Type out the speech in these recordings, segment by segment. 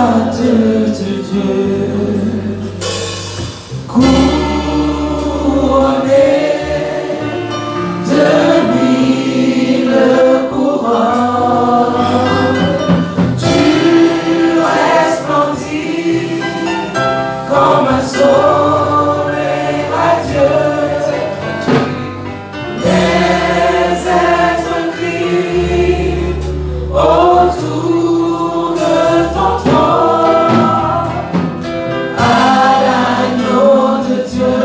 de Dieu, couronné de mille couronnes, tu resplendis comme un soleil radieux. Les êtres crient autour de ton trône, à l'agneau de Dieu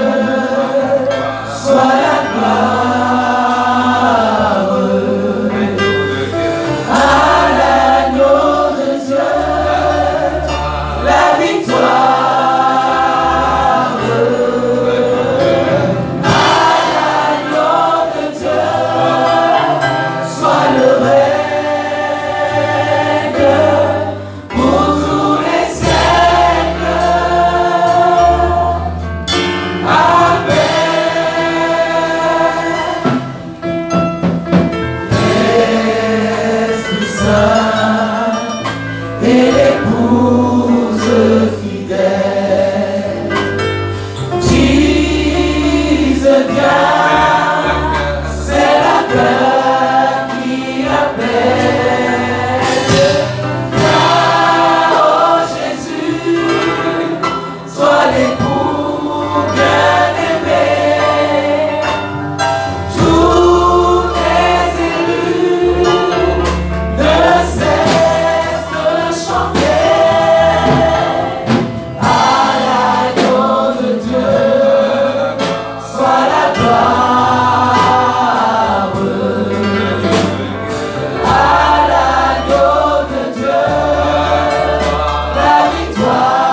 soit la gloire, à l'agneau de Dieu la victoire, à l'agneau de Dieu soit le règne pour tous les siècles. Amen. L'Esprit Saint et l'épouse fidèle disent viens, c'est la peur qui appelle. Viens, oh Jésus, sois l'époux bien-aimé. Tous tes élus ne cessent de chanter à l'agneau de Dieu soit la gloire, à l'agneau de Dieu la victoire,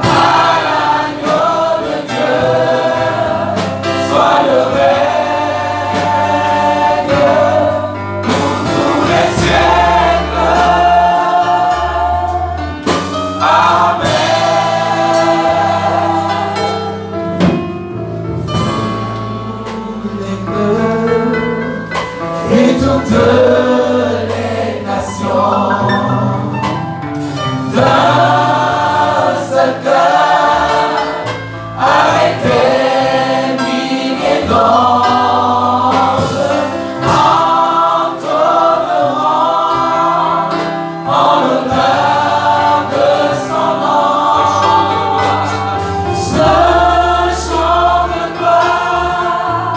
à l'agneau de Dieu soit le règne pour tous les siècles. Amen. Les peuples et toutes les nations d'un seul cœur avec des milliers d'anges entonneront en l'honneur de son nom ce chant de gloire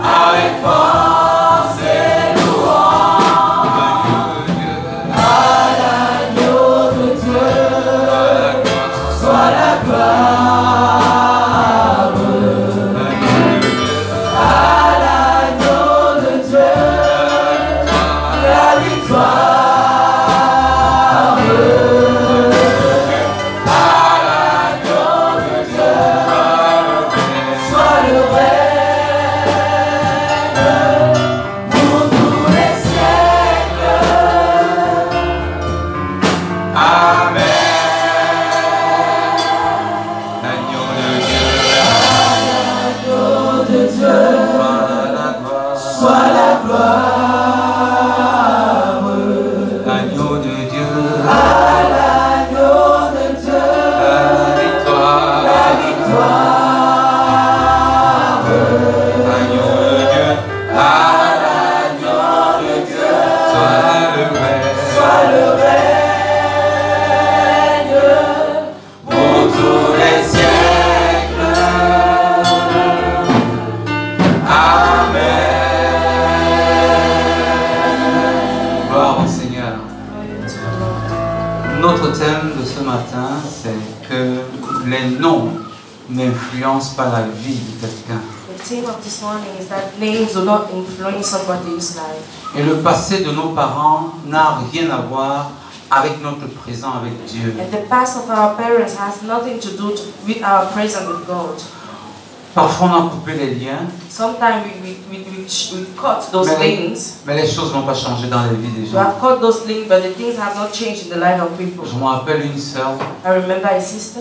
avec force et louange. À l'agneau de Dieu soit la gloire, à l'agneau de Dieu la victoire, à l'agneau de Dieu soit le règne pour tous les siècles. Amen. L'agneau de Dieu, L'agneau de Dieu soit la gloire, l'agneau de Dieu, à l'agneau de Dieu la victoire, la victoire, l'agneau de Dieu, à l'agneau de Dieu soit le règne soit le règne pour tous les siècles. Amen. Gloire au Seigneur. Notre thème de ce matin, c'est que les noms n'influencent pas la vie de quelqu'un. The theme of this morning is that names do not influence somebody's life. Et le passé de nos parents n'a rien à voir avec notre présent avec Dieu. And the past of our parents has nothing to do with our present with God. Parfois on a coupé les liens, Sometimes we cut those links. mais les choses n'ont pas changé dans les vies des We gens. have cut those links, but the things have not changed in the life of people. Je me rappelle une sœur I remember a sister,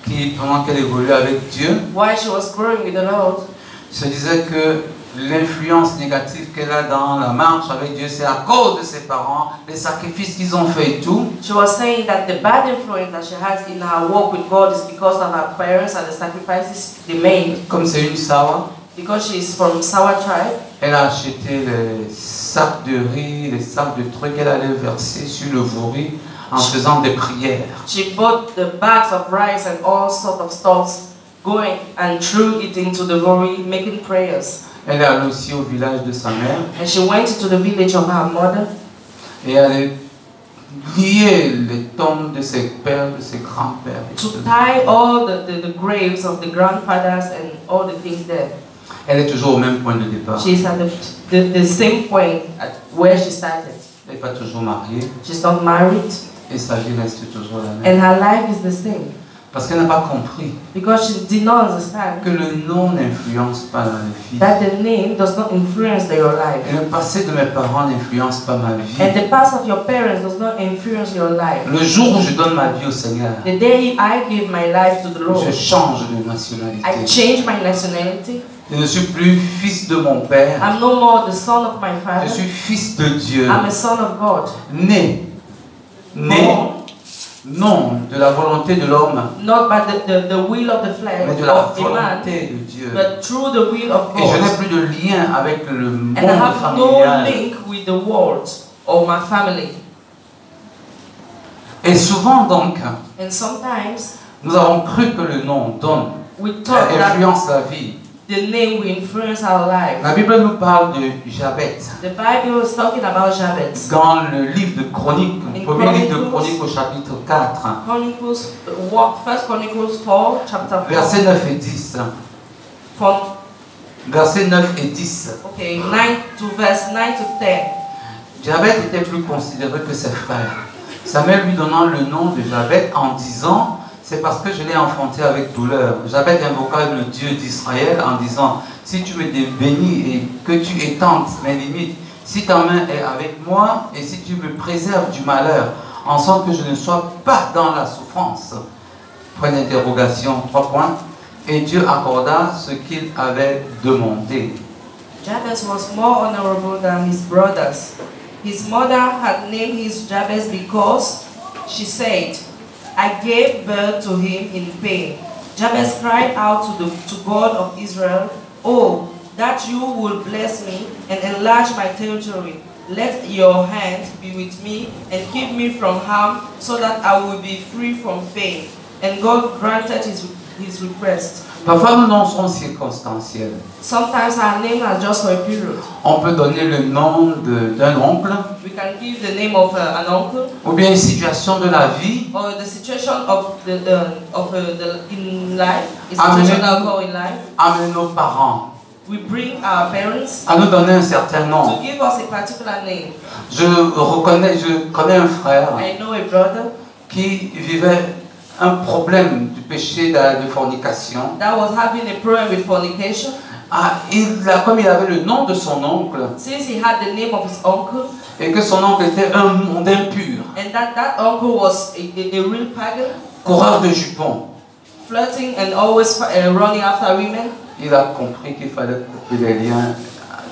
qui, pendant qu'elle évoluait avec Dieu, while she was growing with the Lord, se disait que l'influence négative qu'elle a dans la marche avec Dieu, c'est à cause de ses parents, les sacrifices qu'ils ont fait et tout. She was saying that the bad influence that she has in her walk with God is because of her parents and the sacrifices they made. Comme c'est une Sawa, Because she is from Sawa tribe, elle a acheté les sacs de riz, les sacs de trucs, elle allait verser sur le vouri en faisant des prières. she bought the bags of rice and all sorts of stuff, going and threw it into the vori, making prayers. Elle est allée aussi au village de sa mère And she went to the village of her mother et elle a lié les tombes de ses pères, de ses grands-pères. to tie all the graves of the grandfathers and all the things there. Elle est toujours au même point de départ. She's at the same point at where she started. Elle n'est pas toujours mariée She's not married, et sa vie reste toujours la même. and her life is the same. Parce qu'elle n'a pas compris Because she did not understand que le nom n'influence pas la vie. that the name does not influence your life. Et le passé de mes parents n'influence pas ma vie. And the past of your parents does not influence your life. Le jour où je donne ma vie au Seigneur, The day I give my life to the je Lord, change de I nationalité. change my nationality. Je ne suis plus fils de mon père. I'm no more the son of my Je father. suis fils de Dieu. I'm a son of God. Né. Born, Non de la volonté de l'homme, not by the will of the flesh mais de la of a man, volonté de Dieu. but through the will of Et je n'ai God. plus de lien avec le monde And I have no familial. link with the world or my family. Et souvent donc, And sometimes nous avons cru que le nom donne, we thought that influence la vie. the name will influence our life. La Bible nous parle de Jabet. The Bible is talking about Jabez. Dans le livre de Chroniques, le In premier livre de Chronicles. Chroniques au chapitre 4, Chronicles, First Chronicles 4, chapter 4. versets 9 et 10. From, Versets 9 et 10. okay, 9 to verse 9 to 10. Jabet était plus considéré que ses frères. Samuel lui donnant le nom de Jabet en disant: c'est parce que je l'ai enfanté avec douleur. Jabet invoqua le Dieu d'Israël en disant: si tu me bénis et que tu étends mes limites, si ta main est avec moi et si tu me préserves du malheur, en sorte que je ne sois pas dans la souffrance. Point d'interrogation, 3 points. Et Dieu accorda ce qu'il avait demandé. Jabez was more honorable than his brothers. His mother had named him Jabez because she said, I gave birth to him in pain. Jabez cried out to God of Israel, oh, that you would bless me and enlarge my territory. Let your hand be with me and keep me from harm so that I will be free from pain. And God granted his request. Parfois, nos noms sont circonstanciels. Sometimes our name are just for a period. On peut donner le nom d'un oncle, We can give the name of an uncle ou bien une situation de la vie, or the situation of the in life, a Amen. situation that occur in life. amener nos parents We bring our parents à nous donner un certain nom. to give us a particular name. Je connais un frère I know a brother qui vivait un problème du péché de fornication. that was having a problem with fornication. Comme il avait le nom de son oncle, Since he had the name of his uncle, et que son oncle était un monde impur, and that uncle was a real pagan, coureur de jupons, flirting and always running after women, il a compris qu'il fallait couper les liens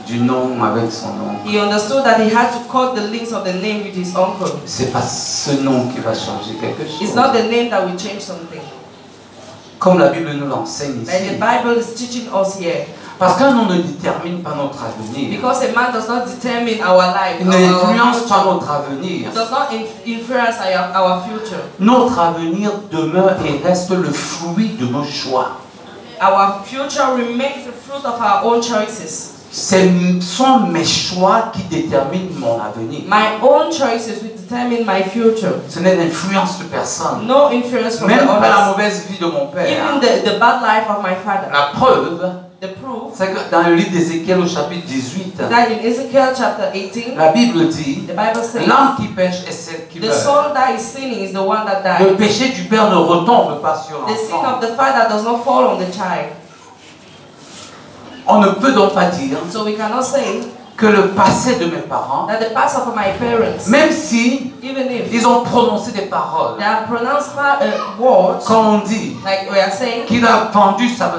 du nom avec son oncle. he understood that he had to cut the links of the name with his uncle. C'est pas ce nom qui va changer quelque It's chose. not the name that will change something. Comme la Bible nous l'enseigne Like the ici. Bible is teaching us here. Parce qu'un nom ne détermine pas notre avenir. Because a man does not determine our life, Il our n'influence pas future. notre avenir. It does not influence our future. Notre avenir demeure et reste le fruit de nos choix. Our future remains the fruit of our own choices. Ce sont mes choix qui déterminent mon avenir. My own choices will determine my future. Ce n'est l'influence de personne. No influence from the Même pas la others. mauvaise vie de mon père. Even the bad life of my father. La preuve, The proof c'est que dans le livre d'Ézéchiel au chapitre 18, is that in Ezekiel chapter 18, la Bible dit: the Bible says, l'âme qui pêche est celle qui the meurt. soul that is sinning is the one that Le dies. péché du père ne retombe pas sur The sin l'enfant. of the father does not fall on the child. On ne peut donc pas dire So we cannot say que le passé de mes parents, that the past of my parents, même si even if ils ont prononcé des paroles, they have pronounced words, comme on dit, like we are saying, qu'il a vendu sa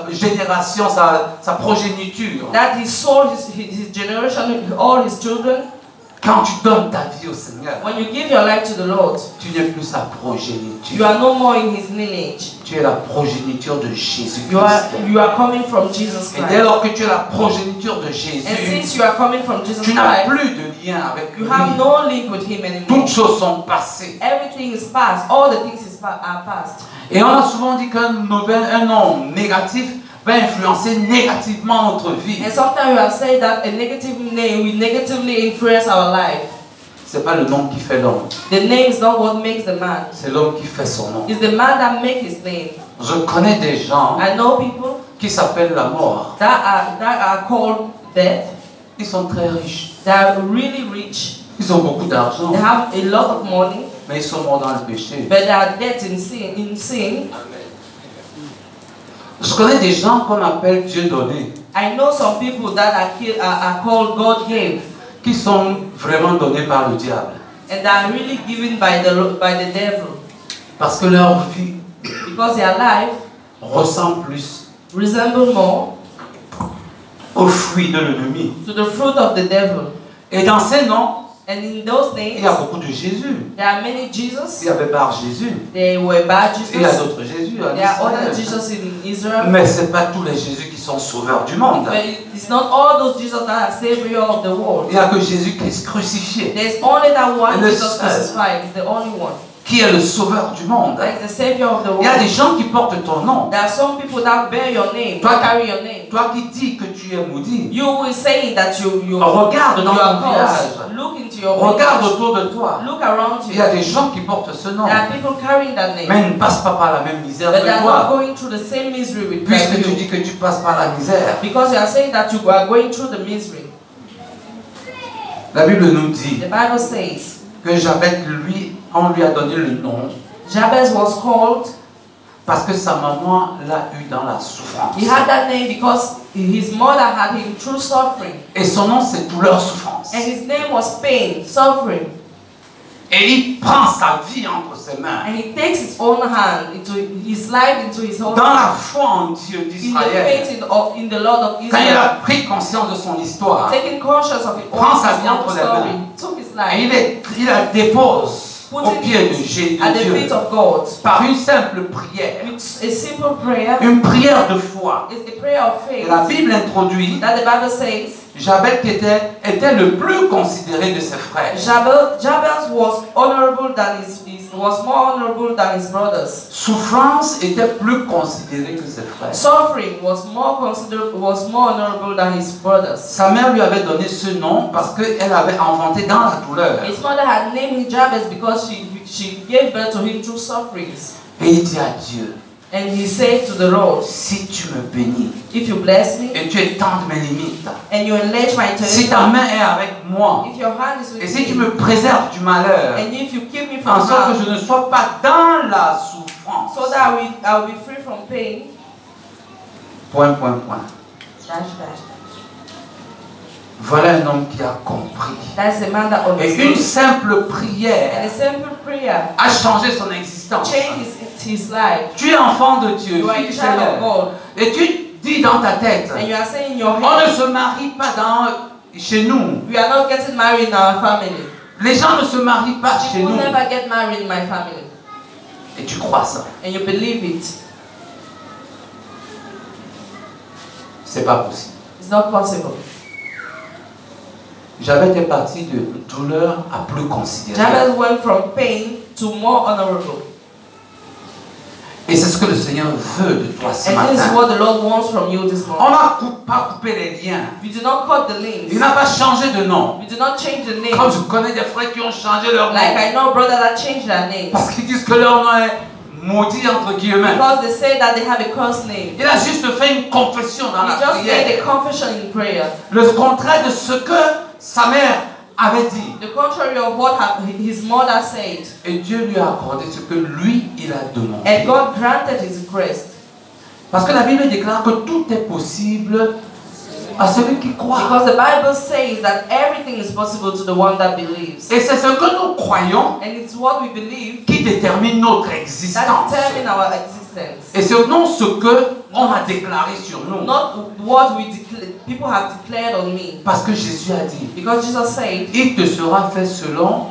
génération, sa progéniture. that he sold his generation, all his children. Quand tu donnes ta vie au Seigneur, When you give your life to the Lord, tu n'es plus sa you progéniture. are no more in his lineage. Tu es la progéniture de Jésus-Christ. You are coming from Jesus Et Christ. dès lors que tu es la progéniture de And Jésus, since you are coming from Jesus tu n'as Christ, plus de lien avec you lui. have no link with him anymore. Toutes choses sont passées. Everything is past. All the things are past. Et on a souvent dit un nom négatif va influencer négativement notre vie. And sometimes you have said that a negative name will negatively influence our life. C'est pas le nom qui fait l'homme, The name is not what makes the man. c'est l'homme qui fait son nom. It's the man that makes his name. Je connais des gens I know people qui s'appellent la mort. that are called death. Ils sont très riches. They are really rich. Ils ont beaucoup d'argent, They have a lot of money, mais ils sont morts dans le péché. but they are dead in sin. Je connais des gens qu'on appelle Dieu donné, I know some people that are called God gave, qui sont vraiment donnés par le diable. and they are really given by the devil, Parce que leur vie because their life ressemble plus resemble more aux fruits de l'ennemi. to the fruit of the devil. Et dans ces noms, And in those il names, y a beaucoup de Jésus. there are many Jesus. Il y avait Bar Jésus. They were bad Et il y a Jesus. d'autres Jésus en There are other Israël. Jesus in Israel. Mais ce n'est pas tous les Jésus qui sont sauveurs du monde. But it's not all those Jesus that are Savior of the world. Il n'y a que Jésus-Christ crucifié, There's only that one And the Jesus Son. crucified. It's the only one. qui est le sauveur du monde. Like the Savior of the Il y a des world. gens qui portent ton nom. There are some people that bear your name, Toi- that carry your name. Toi qui dis que tu es maudit, You will say that you regarde dans are ton village. cursed. Look into your Regarde village. autour de toi. Look around Il you. y a des gens qui portent ce nom. There are people carrying that name. Mais ils ne passent pas par la même misère But they que are not toi. going through the same misery with Puisque like tu you. dis que tu passes par la misère. Because you are saying that you are going through the misery. La Bible nous dit The Bible says que Jabez, lui, on lui a donné le nom Jabez was called. parce que sa maman l'a eu dans la souffrance. He had that name because his mother had him through suffering. Et son nom, c'est douleur, souffrance. And his name was pain, suffering. Et il prend sa vie entre ses mains. And he takes his own hand into his life, into his own Dans la hand. foi en Dieu In the d'Israël. faith in the Lord of Quand il Israel. a pris conscience de son histoire, Taking conscience of his Prend sa own vie entre les story. mains. Took his et life. il la dépose au Putting pied de it at the Dieu feet of God. par une simple prière. With a simple prayer. Une prière de foi. It's a prayer of Et faith. la Bible introduit That the Bible says Jabez qui était le plus considéré de ses frères. Jabez was honorable than was more honorable than his brothers. Souffrance était plus considérée que ses frères. Suffering was more honorable than his brothers. Sa mère lui avait donné ce nom parce qu'elle avait inventé dans la douleur. His mother had named him Jabez because she gave birth to him through sufferings. Et il dit à Dieu, And he said to the Lord, si tu me bénis if you bless me et tu étends mes limites, and you enlarge my si territory, ta main est avec moi if your hand is et with si tu me, me préserves du malheur, and if you keep me en from sorte que harm, je ne sois pas dans la souffrance. so that I will be free from pain. Point. Dash, dash. Voilà un homme qui a compris. That's a man that Et une understood. simple And prière a simple prayer a changé son existence. changed his life. Tu es enfant de Dieu, You are fille a du child of Seigneur. God. Et tu dis dans ta tête, And you are saying in your on ne head, se marie pas chez nous. we are not getting married in our family. Les gens ne se marient pas chez People nous. never get married in my family. Et tu crois ça. And you believe it. C'est pas possible. It's not possible. J'avais été parti de douleur à plus considérée. Jabez went from pain to more honorable. Et c'est ce que le Seigneur veut de toi ce And this is matin. what the Lord wants from you this On morning. n'a pas coupé les liens. We do not cut the Il links. n'a pas changé de nom. We do not change the Comme name. je connais des frères qui ont changé leur nom. Like I know brothers that change their names. Parce qu'ils disent que leur nom est maudit entre guillemets. Because they say that they have a cursed name. Il a juste fait une confession dans He la just made prière. a confession in prayer. Le contraire de ce que sa mère avait dit. The contrary of what his mother said. Et Dieu lui a accordé ce que lui, il a demandé. And God granted his request. Parce que la Bible déclare que tout est possible à celui qui croit. Because the Bible says that everything is possible to the one that believes. Et c'est ce que nous croyons And it's what we believe qui détermine notre that existence. determine our existence. Et c'est non ce que on a déclaré sur nous. Not what people have declared on me. Parce que Jésus a dit, Because Jesus said, il te sera fait selon,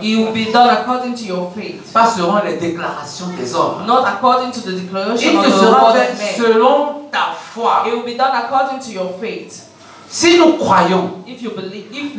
it will be done according to your faith. pas selon les déclarations des hommes. Not according to the declaration Il of te the sera word fait of man. selon ta foi. It will be done according to your faith. Si nous croyons If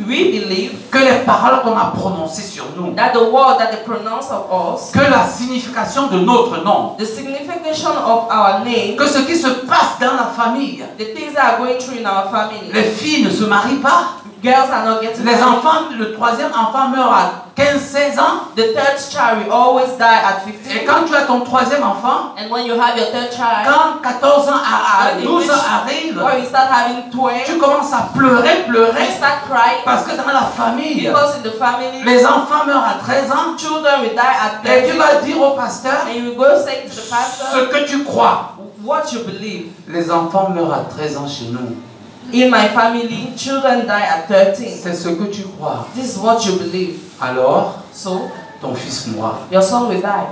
we believe que les paroles qu'on a prononcées sur nous, that the word that they pronounce of us, que la signification de notre nom, the signification of our name, que ce qui se passe dans la famille, the things that are going through in our family, les filles ne se marient pas, girls are not getting les married. enfants, le troisième enfant meurt à 15-16 ans, The third child will always die at 15. et quand tu as ton troisième enfant, And when you have your third child, quand 14 ans à when you 12 ans reach- arrivent, when you start having twins, tu commences à pleurer, you start crying parce que dans la famille, because in the family, les enfants meurent à 13 ans, children will die at et 30. tu vas dire au pasteur, And you will go say to the ce pastor que tu crois. what you believe. Les enfants meurent à 13 ans chez nous. In my family, children die at 13. C'est ce que tu crois. This is what you believe. Alors, So, ton fils mourra. your son will die.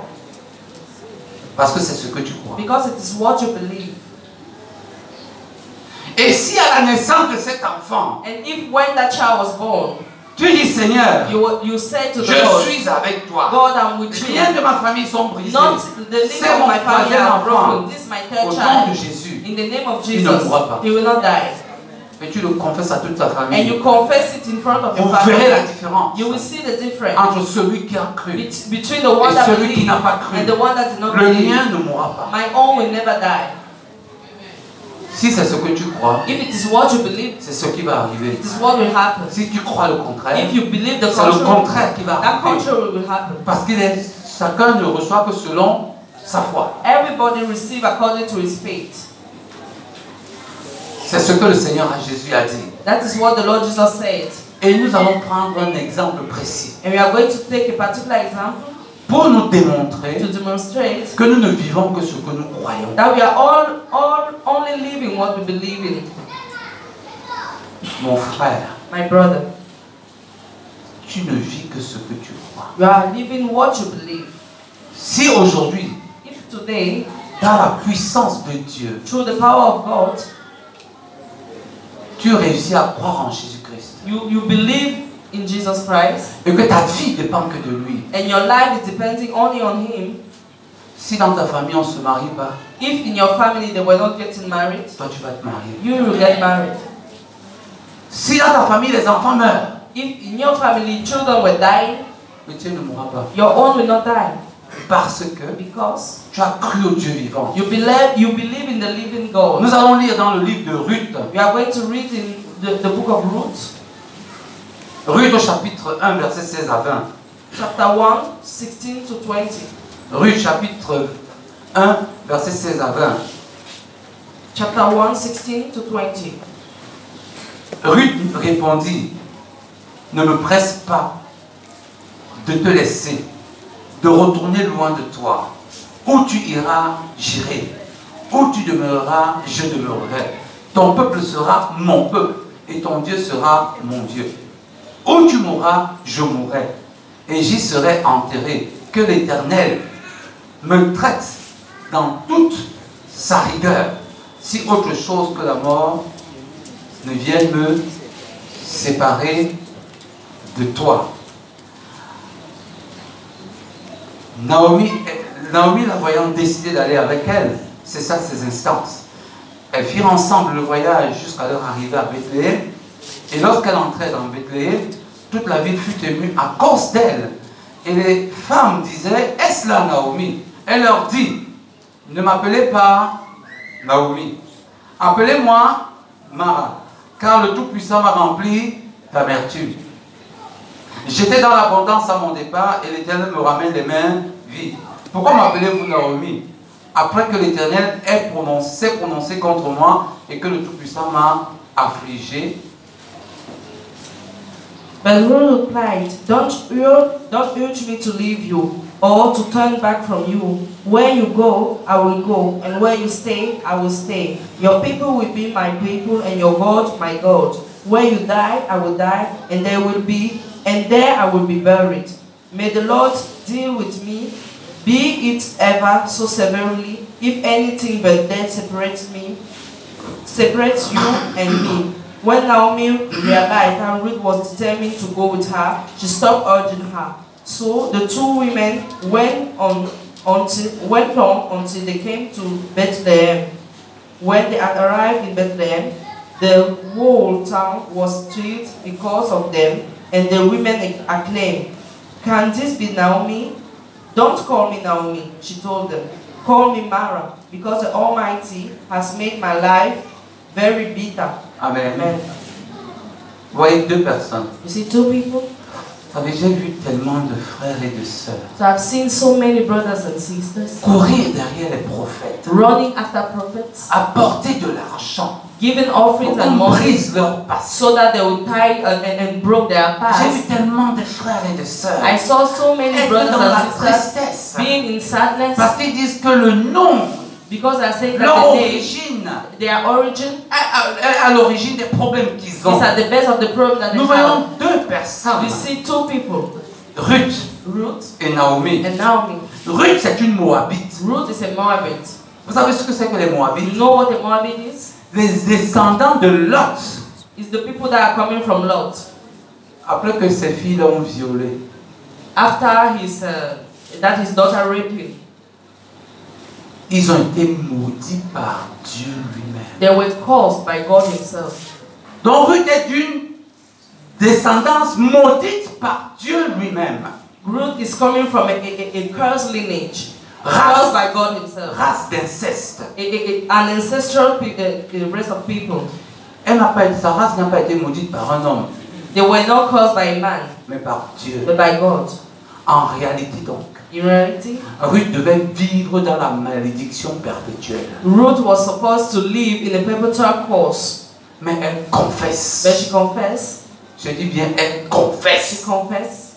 Parce que c'est ce que tu crois. Because it is what you believe. Et si à la naissance de cet enfant, And if when that child was born, tu dis Seigneur, you said to the je Lord, suis avec toi. God, I'm with you. Rien de ma famille sont brisés. Not the name C'est of mon my family troisième are enfant. broken. This is my Au third nom de child. Jésus. In the name of Il ne Jesus, mourra pas. he will not die. Et tu le confesses à toute ta And famille. you confess it in front of Vous your verrez la family. différence You will see the difference entre celui qui a cru. between the one Et that celui qui believed n'a pas cru. and the one that did not Le believe. mien ne mourra pas. My own will never die. Si c'est ce que tu crois, If it is what you believe, c'est ce qui va arriver. it is what will happen. Si tu crois le contraire, If you believe the c'est le contrary, contraire qui va that arriver. contrary will happen. Parce qu'il est, chacun ne reçoit que selon sa foi. Everybody receive according to his faith. C'est ce que le Seigneur Jésus a dit. That is what the Lord Jesus said. Et nous allons prendre un exemple précis And we are going to take a particular example pour nous démontrer to demonstrate que nous ne vivons que ce que nous croyons. that we are all only living what we believe in. Mon frère, My brother, tu ne vis que ce que tu crois. you are living what you believe. Si aujourd'hui, If today, dans la puissance de Dieu, through the power of God, tu réussis à croire en Jésus-Christ you believe in Jesus Christ, et que ta vie dépend que de lui, and your life is depending only on Him, si dans ta famille on ne se marie pas, if in your family they were not getting married, toi tu vas te marier. you will get married. Si dans ta famille les enfants meurent, If in your family children were dying, le tien ne mourra pas. your own will not die. Parce que Because tu as cru au Dieu vivant. you believe in the living God. Nous allons lire dans le livre de Ruth. We are going to read in the book of Ruth, Ruth au chapitre 1, verset 16 à 20. chapter 1, 16 to 20. Ruth chapitre 1, verset 16 à 20. Chapter 1, 16 to 20. Ruth répondit, ne me presse pas de te laisser, de retourner loin de toi. Où tu iras, j'irai. Où tu demeureras, je demeurerai. Ton peuple sera mon peuple et ton Dieu sera mon Dieu. Où tu mourras, je mourrai et j'y serai enterré. Que l'Éternel me traite dans toute sa rigueur, si autre chose que la mort ne vienne me séparer de toi. Naomi, la voyant décider d'aller avec elle, c'est ça ses instances. Elles firent ensemble le voyage jusqu'à leur arrivée à Bethléem. Et lorsqu'elle entrait dans Bethléem, toute la ville fut émue à cause d'elle. Et les femmes disaient, est-ce là Naomi? Elle leur dit, ne m'appelez pas Naomi, appelez-moi Mara, car le Tout-Puissant m'a rempli d'amertume. J'étais dans l'abondance à mon départ et l'Éternel me ramène les mains vides. Pourquoi m'appelez-vous Naomi? Après que l'Éternel ait prononcé contre moi et que le Tout-Puissant m'a affligé. But Ruth replied, don't urge me to leave you or to turn back from you. Where you go, I will go, and where you stay, I will stay. Your people will be my people, and your God, my God. Where you die, I will die, and there I will be buried. May the Lord deal with me, be it ever so severely, if anything but death separates you and me. When Naomi realized that Ruth was determined to go with her, she stopped urging her. So the two women went on until they came to Bethlehem. When they had arrived in Bethlehem, the whole town was thrilled because of them, and the women acclaimed, "Can this be Naomi?" "Don't call me Naomi," she told them. "Call me Mara, because the Almighty has made my life very bitter." Amen. Amen. Vous voyez deux personnes. You see two people? Vous savez, j'ai vu tellement de frères et de sœurs So I've seen so many brothers and sisters courir derrière les prophètes, running after prophets, apporter de l'argent, giving offerings pour and qu'on money brise leur passé. so that they would tie and broke their J'ai vu past. tellement de frères et de sœurs I saw so many être brothers dans la and sisters tristesse being in sadness parce qu'ils disent que le nom, because I say leur that the name, origine, their origin est à l'origine des problèmes qu'ils is ont. at the base of the problem that they Nous have. voyons deux personnes, We see two people, Ruth Ruth et Naomi. and Naomi. Ruth, c'est une Moabite. Ruth is a Moabite. Vous savez ce que c'est que les Moabites? You know what a Moabite is? Les descendants de Lot, It's the people that are coming from Lot. après que ses filles l'ont violé, After his daughter raped him, ils ont été maudits par Dieu lui-même. they were caused by God himself. Donc Ruth est d'une descendance maudite par Dieu lui-même. Ruth is coming from a cursed lineage, Race. caused by God himself. Race d'inceste. An ancestral race of people. Sa race n'a pas été maudite par un homme, They were not caused by a man, mais par Dieu. but by God. En réalité donc, In reality, Ruth devait vivre dans la malédiction perpétuelle. Ruth was supposed to live in a perpetual curse, Mais elle confesse. but she confessed. Je dis bien, elle She confesse. confessed.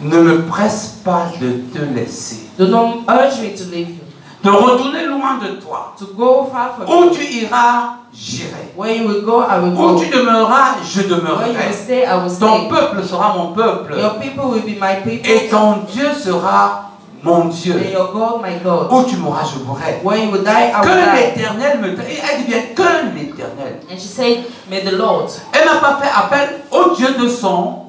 Ne me presse pas de te laisser, Do not urge me to leave you, de retourner loin de toi. to go far from Où you. tu iras, j'irai. Where you will go, I will Où go. tu demeureras, je Where you will demeurerai. stay, I will Ton stay. peuple sera mon peuple. Your people will be my people, Et ton Dieu sera mon Dieu. and your God my God. Où tu mourras, je mourrai. Where you will die, I Que will die. l'Éternel me... Et elle dit bien, que l'Éternel. And she said, may the Lord. Elle n'a pas fait appel au Dieu de son,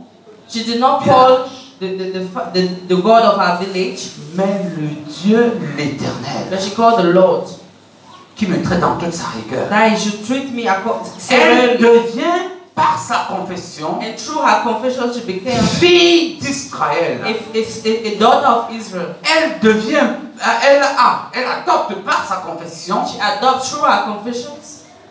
She did not call the God of her village, mais le Dieu l'Éternel, but she called the Lord. qui me traite en toute sa rigueur. That he should treat me Elle accordingly. devient, par sa confession, And through her confession, she became fille d'Israël. a daughter of Israel. Elle devient, elle adopte par sa confession She adopts through her confessions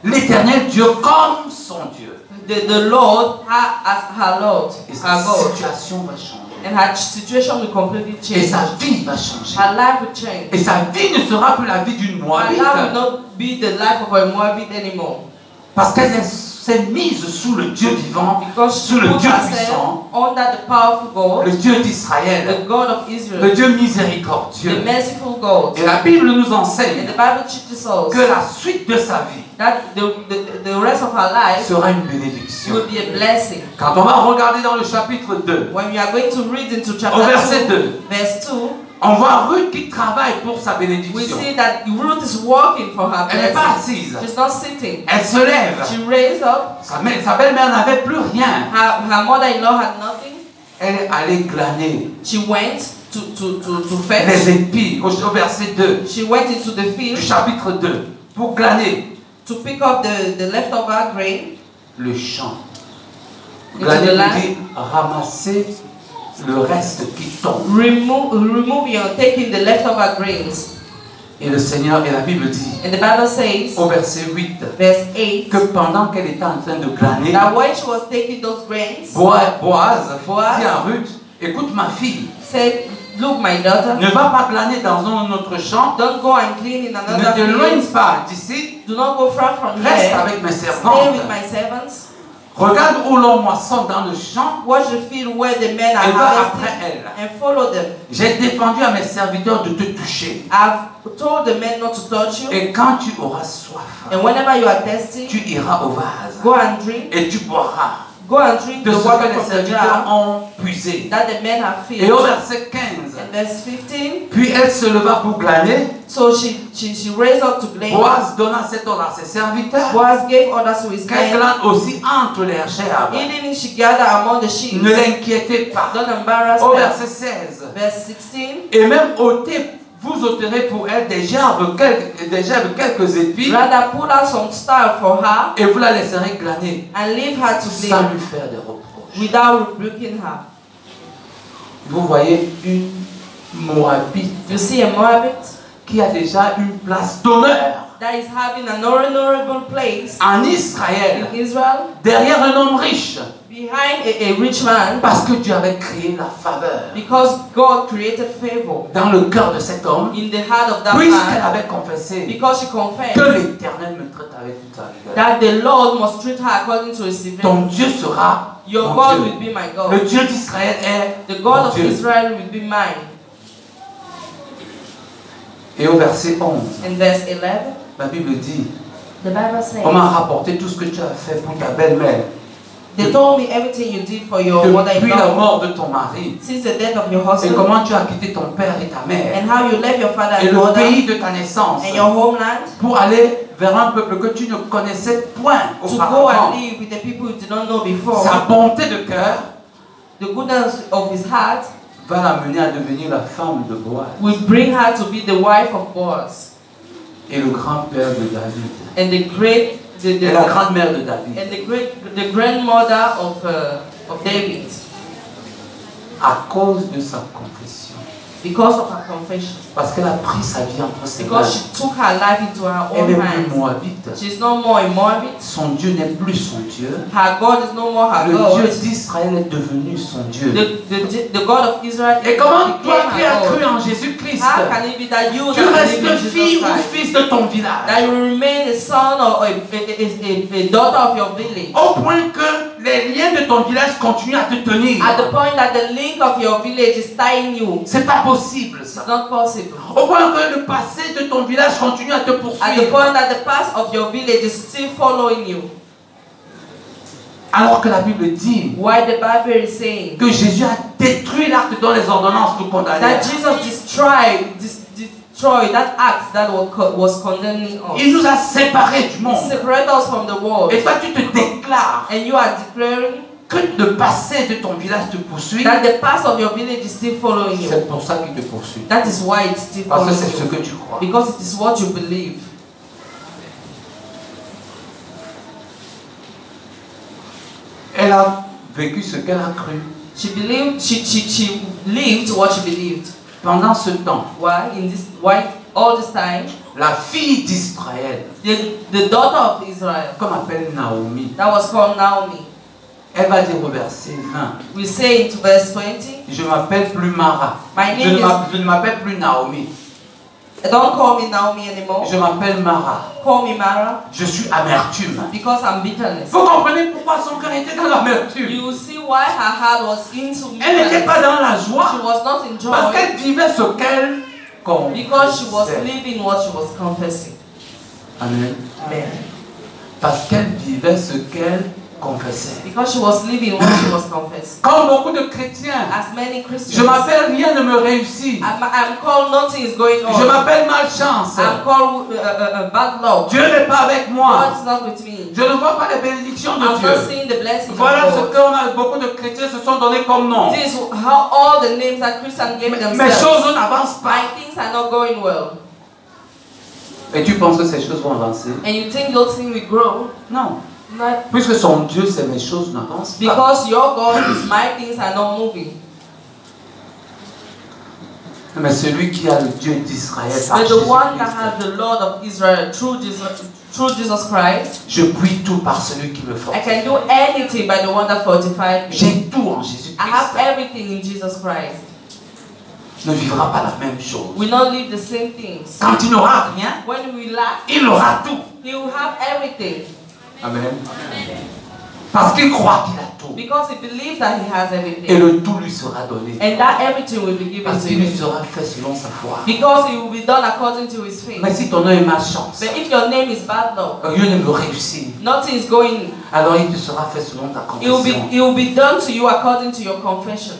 l'Éternel Dieu comme son Dieu. the Lord as her Lord, Et her sa God. situation va changer. And her situation will completely Et change. sa vie va changer. Her life will change. Et sa vie ne sera plus la vie d'une Her Moabite. life will not be the life of a Moabite anymore. Parce qu'elle s'est mise sous le Dieu vivant, Because she sous le put Dieu herself puissant, under the powerful God, le Dieu d'Israël, the God of le Israel, Dieu the miséricordieux. merciful God. Et la Bible nous And enseigne the Bible teaches us que la suite de sa vie that the rest of her life sera une bénédiction. will be a blessing. Quand on va regarder dans le chapitre 2, When we are going to read into au chapter verset 2, 2, verse 2, on voit Ruth qui travaille pour sa we bénédiction. see that Ruth is working for her Elle n'est pas blessing. assise. She's not sitting. Elle se lève. She raised up. Sa belle-mère n'avait plus rien. Her mother-in-law had nothing. Elle est allée glaner She went to les fetch. épis au verset 2 She went into the du field chapitre 2 pour glaner to pick up the leftover grain. le champ. Into Glaner the veut land. dire ramasser le reste qui tombe. Removing or taking the leftover grains. Et le Seigneur, et la Bible dit And the Bible says, au verset 8 verse 8, que pendant qu'elle était en train de glaner, that when she was taking those grains, Boaz Boaz dit à Ruth, écoute ma fille, said, look, my daughter, ne va pas glaner dans un autre champ, don't go and clean in ne another t'éloigne field. pas d'ici, Do not go far from reste here. avec mes Stay servantes. with my servants. Regarde où l'on moissonne dans le champ Watch the field where the men are et va harvesting après elle. and follow them. J'ai défendu à mes serviteurs de te toucher. I've told the men not to touch you. Et quand tu auras soif, And whenever you are thirsty, tu iras au vase go and drink. et tu boiras Go and drink de the ce water que les from the serviteurs jar ont puisé. that the men have Et au filled. verset 15, And verse 15. puis elle se leva pour glaner. So she raised up to glean. Boaz donna cet ordre à ses serviteurs. Boaz gave orders to his Qu'elle men. glane aussi entre les gerbes. Even if she gathered among the sheep, Ne l'inquiétez pas. don't embarrass Au them. verset 16. Verse 16. Et même vous ôterez pour elle des gerbes, quelques épis, Rather put out some style for her et vous la laisserez glaner and leave her to sans glean lui faire des reproches. without rebuking her. Vous voyez une Moabite You see a Moabite qui a déjà une place d'honneur that is having an honorable place en Israël, in Israel derrière un homme riche, behind a rich man parce que Dieu avait créé la faveur because God created favor dans le cœur de cet homme, in the heart of that puisqu'elle man avait confessé because she confessed que l'Éternel me traite avec toute sa rigueur. that the Lord must treat her according to his Ton event. Dieu sera Your mon God Dieu. will be my Le God. Dieu d'Israël est The God mon of Dieu. Israel will be mine. Et au verset 11, In verse 11, la Bible dit, the Bible says, on m'a rapporté tout ce que tu as fait pour ta belle-mère. they told me everything you did for your Depuis la mother-in-law mort de ton mari. since the death of your Et husband, comment tu as quitté ton père et ta mère. and how you left your father Et and le mother pays de ta naissance. and your homeland Pour aller vers un peuple que tu ne connaissais point to go auparavant. and live with the people you did not know before. Sa bonté de cœur The goodness of his heart va l'amener à devenir la femme de Boaz will bring her to be the wife of Boaz et le grand-père de David. and Et la grand-mère de David. and the grandmother of David À cause de sa confession. because of her confession. Parce qu'elle a pris sa vie entre ses mains. Because she took her life into her Elle own est plus hands. moabite. She's no more a Moabite. Son Dieu n'est plus son Dieu. Her God is no more her Le God. Dieu d'Israël est devenu son Dieu. The God of Israel Et comment toi became qui as her cru God. en Jésus-Christ, How can it be that you tu that restes believe in Jesus fille ou Christ, fils de ton village? that you remain a son or a daughter of your village? Au point que les liens de ton village continuent à te tenir. At the point that the link of your village is tying you. C'est pas possible It's ça. not possible. Au point que le passé de ton village continue à te At the poursuivre. point that the past of your village is still following you. Alors que la Bible dit Why the Bible is saying que Jésus a détruit l'acte dont les ordonnances nous condamnaient. that Jesus destroyed that act that was condemning us. Il nous a séparés du He monde. separated us from the world. Et toi tu te déclares And you are declaring que le passé de ton village te poursuit. that the past of your village is still following you. C'est pour ça qu'il te poursuit. That is why it's still Parce que following c'est ce you. que tu crois. Because it is what you believe. Elle a vécu ce qu'elle a cru. She believed. She lived what she believed. Pendant ce temps, Why all this time la fille d'Israël, the daughter of Israel comme appelle Naomi, that was called Naomi. elle va dire au verset 20, We say into verse 20. je m'appelle plus Mara. My Je name ne m'appelle plus Naomi. Don't call me Naomi anymore. Je m'appelle Mara. Call me Mara Je suis amertume. because I'm bitterness. Vous comprenez pourquoi son cœur était dans l'amertume. You see why her heart was into Elle n'était bitterness. pas dans la She joie was not in joy parce qu'elle vivait ce qu'elle because she was confessait. living what she was confessing. Amen. Amen. Parce qu'elle vivait ce qu'elle confessait. Because she was living what she was confessing. Comme beaucoup de chrétiens, As many Christians, je m'appelle rien ne me réussit. I'm called nothing is going on. Je m'appelle malchance. I'm called bad luck. Dieu n'est pas avec moi. God is not with me. Je ne vois pas les bénédictions de I'm Dieu. not seeing the blessing Voilà of ce God. que beaucoup de chrétiens se sont donnés comme nom. This is how all the names that Christians gave Mes themselves. choses n'avancent pas. My things are not going well. Et tu penses que ces choses vont avancer? And you think those things will grow? Non. Not Puisque son Dieu, c'est mes choses n'avancent pas. because your God is my things are not moving. Mais celui qui a le Dieu d'Israël par But the one that Jésus-Christ, has the Lord of Israel through Jesus Christ, je puis tout par celui qui me I fortifie. can do anything by the one that fortified me. J'ai tout en I have Jésus-Christ. everything in Jesus Christ. Ne vivra pas la même chose. We not live the same things. Quand il n'aura rien, When we lack, il aura tout. He will have everything. Amen. Parce qu'il croit qu'il a tout. Because he believes that he has Et everything. le tout lui sera donné. And that everything will be given Parce to qu'il lui him. sera fait selon sa foi. Because it will be done according to his faith. Mais si ton nom est malchance, But if your name is bad luck, au lieu de me réussir, nothing is going. alors il te sera fait selon ta It will confession. be done to you according to your confession.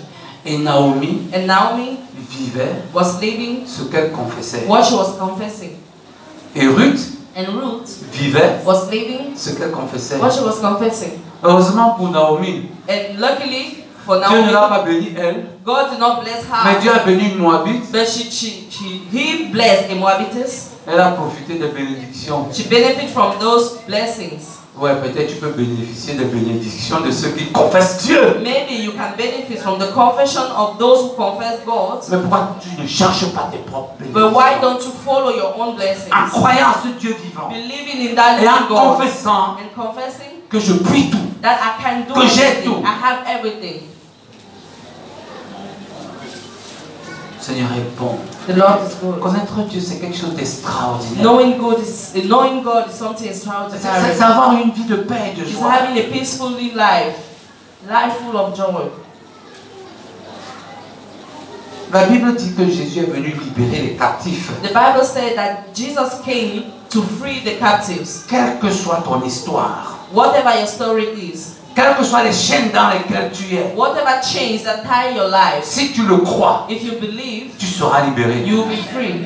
Et Naomi And Naomi vivait was living ce qu'elle confessait. what she was confessing. Et Ruth And Ruth vivait was living ce qu'elle confessait. what she was confessing. Heureusement pour Naomi, And luckily for Dieu ne l'a Naomi, pas béni elle, God did not bless mais her. Dieu a béni une Moabite. But he blessed a Moabitess. Elle a profité des bénédictions. She benefited from those blessings. Ouais, peut-être tu peux bénéficier des bénédictions de ceux qui confessent Dieu. Maybe you can benefit from the confession of those who confess God. Mais pourquoi tu ne cherches pas tes propres But bénédictions? why don't you follow your own blessings? En croyant à ce Dieu vivant Believing in that et en living God confessant and confessing que je puis tout. that I can do Que j'ai everything. tout. I have everything. Le Seigneur est bon. The Lord is good. Connaître Dieu, c'est quelque chose d'extraordinaire. Knowing God is something extraordinary. C'est avoir une vie de paix et de It's joie. having a peaceful life full of joy. La Bible dit que Jésus est venu libérer les captifs. The Bible said that Jesus came to free the captives. Quelle que soit ton histoire, Whatever your story is, quelles que soient les chaînes dans lesquelles tu es, whatever chains that tie your life, si tu le crois, if you believe, tu seras libéré. you will be free.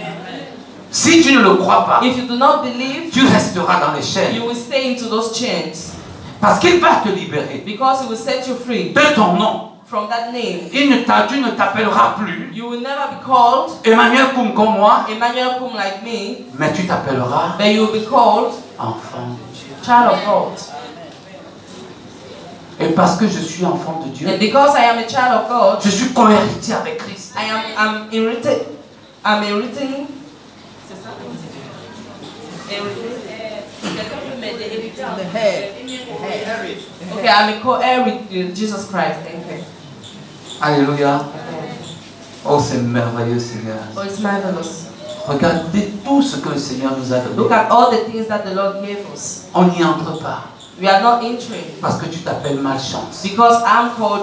Si tu ne le crois pas, If you do not believe, tu resteras dans les chaînes. you will stay into those chains. Parce qu'il va te libérer Because it will set you free de ton nom. from that name. Tu ne t'appelleras plus You will never be called Emmanuel Koum comme moi, Emmanuel Kum like me, mais tu t'appelleras but you will be called enfant de Dieu. child of God. Et parce que je suis enfant de Dieu, And because I am a child of God, je suis cohéritier avec Christ. I'm inheriting. Okay, I'm a co-heir with Jesus Christ. Thank you. Alléluia. Oh, c'est merveilleux, Seigneur. Oh, it's marvelous. Regardez tout ce que le Seigneur nous a Look donné. at all the things that the Lord gave us. On n'y entre pas We are not entering parce que tu t'appelles malchance. because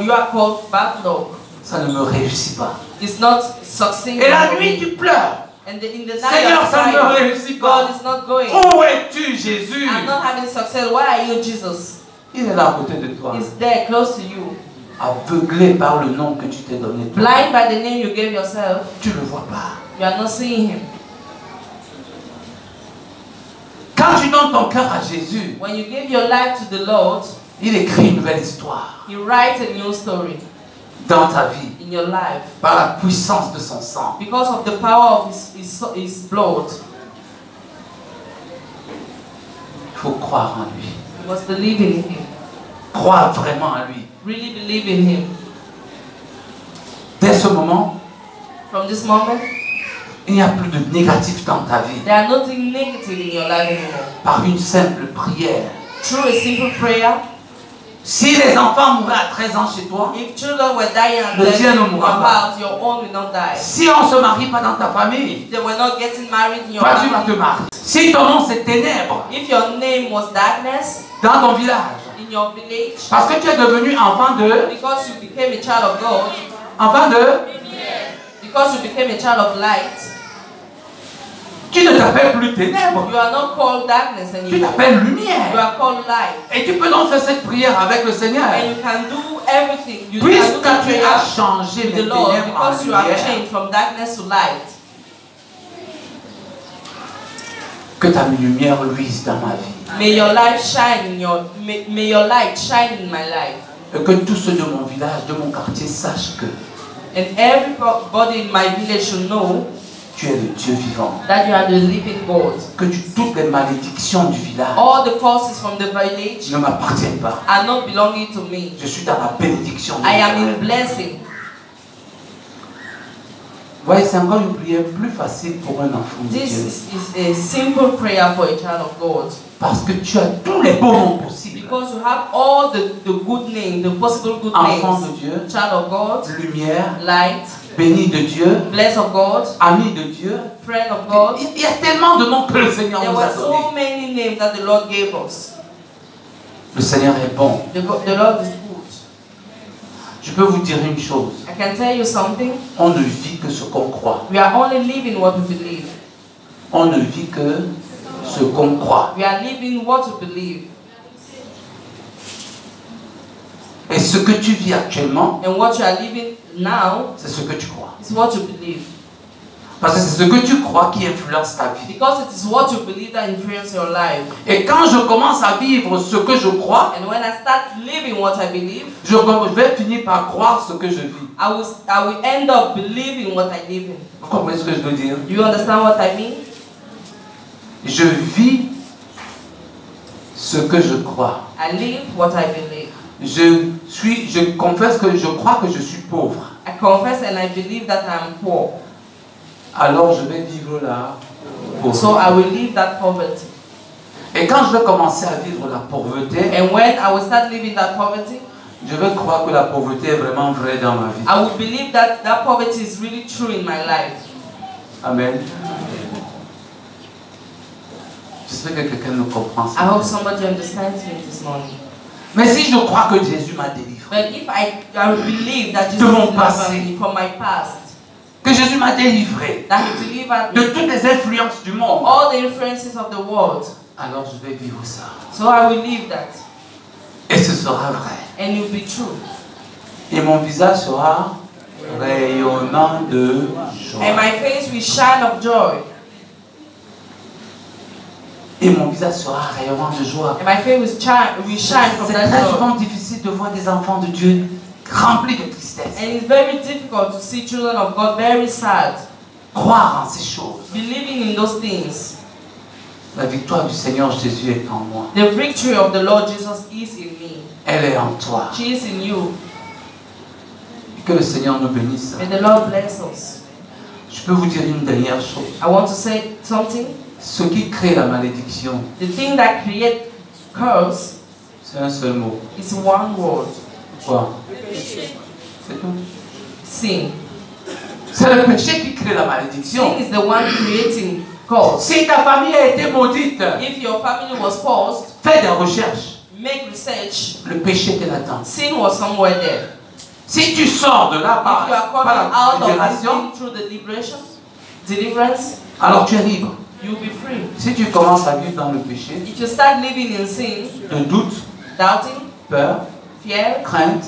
you are called bad luck. Ça ne me réussit pas. It's not succeeding. Et la nuit, tu pleures. And in the night, Seigneur, you're ça ne me crying. réussit pas. God is not going. Où es-tu, Jésus? I'm not having success. Why are you, Jesus? Il est là à côté de toi, He's there, close to you. aveuglé par le nom que tu t'es donné. Blind by the name you gave yourself, Tu ne le vois pas. you are not seeing him. Quand tu donnes ton cœur à Jésus, When you give your life to the Lord, il écrit une nouvelle histoire He writes a new story dans ta vie in your life par la puissance de son sang. because of the power of his blood. Il faut croire en lui. You must believe in him. Croire vraiment en lui. Really believe in him. Dès ce moment, From this moment, il n'y a plus de négatif dans ta vie. there are nothing negative in your life anymore. Par une simple prière. Through a simple prayer, Si les enfants mouraient à 13 ans chez toi, if children were dying and Le dead tien ne in your mourra pas. house, your own will not die. si on ne se marie pas dans ta famille, If they were not getting married in your toi tu vas te family, marier. Si ton nom c'est ténèbres if your name was darkness dans ton village, in your village, parce que tu es devenu enfant de, because you became a child of God, enfant de, because you became a child of light, tu ne t'appelles plus ténèbres, you are not called darkness tu anymore. t'appelles You lumière. are called light. Et tu peux donc faire cette prière avec le Seigneur. And you can do everything. You can do Puisque that tu prayer as changé with les the Lord ténèbres en because you have lumière, changed from darkness to light. que ta lumière luise dans ma vie. May your light shine in your may your light shine in my life. Et que tous ceux de mon village, de mon quartier sachent que And everybody in my village should know tu es le Dieu vivant. that you are the living God. Que toutes les malédictions du village All the curses from the village ne m'appartiennent pas. are not belonging to me. Je suis dans la bénédiction de I am in l'Éternel. blessing. Vous voyez, c'est encore une prière plus facile pour un enfant de This Dieu. is a simple prayer for a child of God. Parce que tu as tous les beaux noms possibles. Because you have all the good names, the possible good Enfant names. de Dieu, Child of God, lumière, light, béni de Dieu, blessed of God, ami de Dieu. friend of God. Il y a tellement de noms que le Seigneur There nous a were so donnés. many names that the Lord gave us. Le Seigneur est bon. The Lord is good. Je peux vous dire une chose. I can tell you something. On ne vit que ce qu'on croit. We are only living what we believe. On ne vit que ce qu'on croit. We are living what we believe. Et ce que tu vis actuellement, And what you are living now c'est ce que tu crois. is what you believe. Parce que c'est ce que tu crois qui influence ta vie. Because it is what you believe that influences your life. Et quand je commence à vivre ce que je crois, And when I start living what I believe, je vais finir par croire ce que je vis. I will end up believing what I live in. Vous comprenez ce que je veux dire? Do you understand what I mean? Je vis ce que je crois. I live what I believe. Je confesse que je crois que je suis pauvre. I confess and I believe that I am poor. Alors je vais vivre la pauvreté. So I will live that poverty. Et quand je vais commencer à vivre la pauvreté, And when I will start living that poverty, je vais croire que la pauvreté est vraiment vraie dans ma vie. I will believe that that poverty is really true in my life. Amen. J'espère que quelqu'un me comprend. I hope somebody understands me this morning. Mais si je crois que Jésus m'a délivré, But if I believe that Jesus De mon delivered passé. me from my past, que Jésus m'a délivré that He delivered de me toutes les influences du monde, all the influences of the world, alors je vais vivre ça. so I will live that, Et ce sera vrai. and it will be true. Et mon visage sera rayonnant de joie. And my face will shine of joy, Et mon visage sera rayonnant de joie. and my face will shine from C'est that très joy. souvent difficile de voir des enfants de Dieu remplis de tristesse. And it's very difficult to see children of God very sad, Croire en ces choses. believing in those things. La victoire du Seigneur Jésus est en moi. The victory of the Lord Jesus is in me. Elle est en toi. She is in you. Que le Seigneur nous bénisse. May the Lord bless us. Je peux vous dire une dernière chose. I want to say something. Ce qui crée la malédiction, The thing that creates curse c'est un seul mot. is one word: Quoi? C'est tout. sin. C'est le péché qui crée la malédiction. Sin is the one creating curse. Si ta famille a été maudite, If your family was cursed, fais des recherches. make research. Le péché était latent. Sin was somewhere there. Si tu sors de là If you are par coming la out of this libération, thing through the deliverance, alors tu es libre. you'll be free. Si tu commences à vivre dans le péché, If you start living in sin, de doute, doubting, peur, fear, crainte,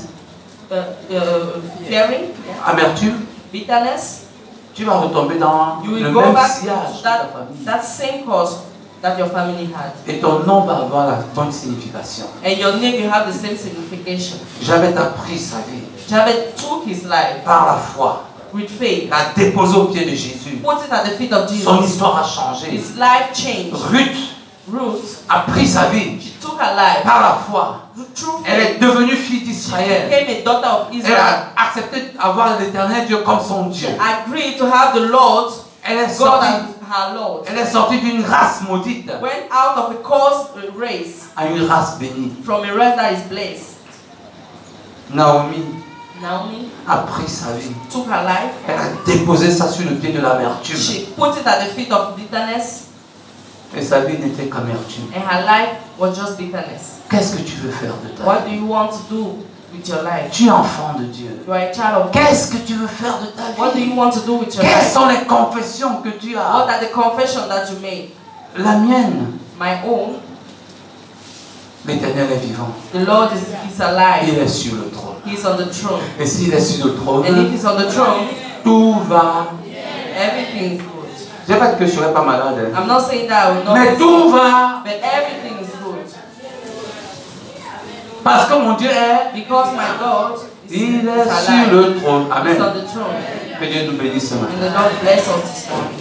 fearing, amertume, bitterness, tu vas retomber dans you le will go même back sillage to de ta that, famille. that same cause that your family had. Et ton nom va avoir la bonne signification. And your name will have the same signification. J'avais appris sa vie Jabez took his life par la foi. with faith, Il l'a déposé aux pieds de Jésus. put it at the feet of Son Jesus. histoire a changé. His life changed. Ruth Ruth, a pris sa vie she took her life par la foi. through Elle faith. est devenue fille She d'Israël. became a daughter of Elle Israel. a accepté d'avoir l'Éternel Dieu comme son Dieu. Agreed to have the Lord, Elle est God sortie, as her Lord. elle est sortie d'une race maudite Went out of a cursed race à une race bénie. from a race that is blessed. Naomi Naomi a pris sa vie. took her life. Elle a déposé ça sur le pied de l'amertume. She put it at the feet of bitterness, Et sa vie n'était qu'amertume. and her life was just bitterness. Qu'est-ce que tu veux faire de ta What vie? do you want to do with your life? Tu es enfant de Dieu. You are a child of God. Qu'est-ce que tu veux faire de ta What do vie? you want to do with your Quelles life? sont les confessions que tu What as? are the confessions that you made? La mienne. My own. L'Éternel est vivant. The Lord is alive. Il est sur le trône. He's on the throne. Et s'il est sur le trône, And if he's on the throne, tout va. everything is good. Je ne dis pas que je ne serai pas malade. Hein. I'm not saying that I will not Mais be tout sick, va. but everything is good. Parce que mon Dieu est. Because my God is Il est alive. sur le trône. He's Amen. on the throne. Que Dieu nous bénisse ce And matin. the Lord bless us this morning.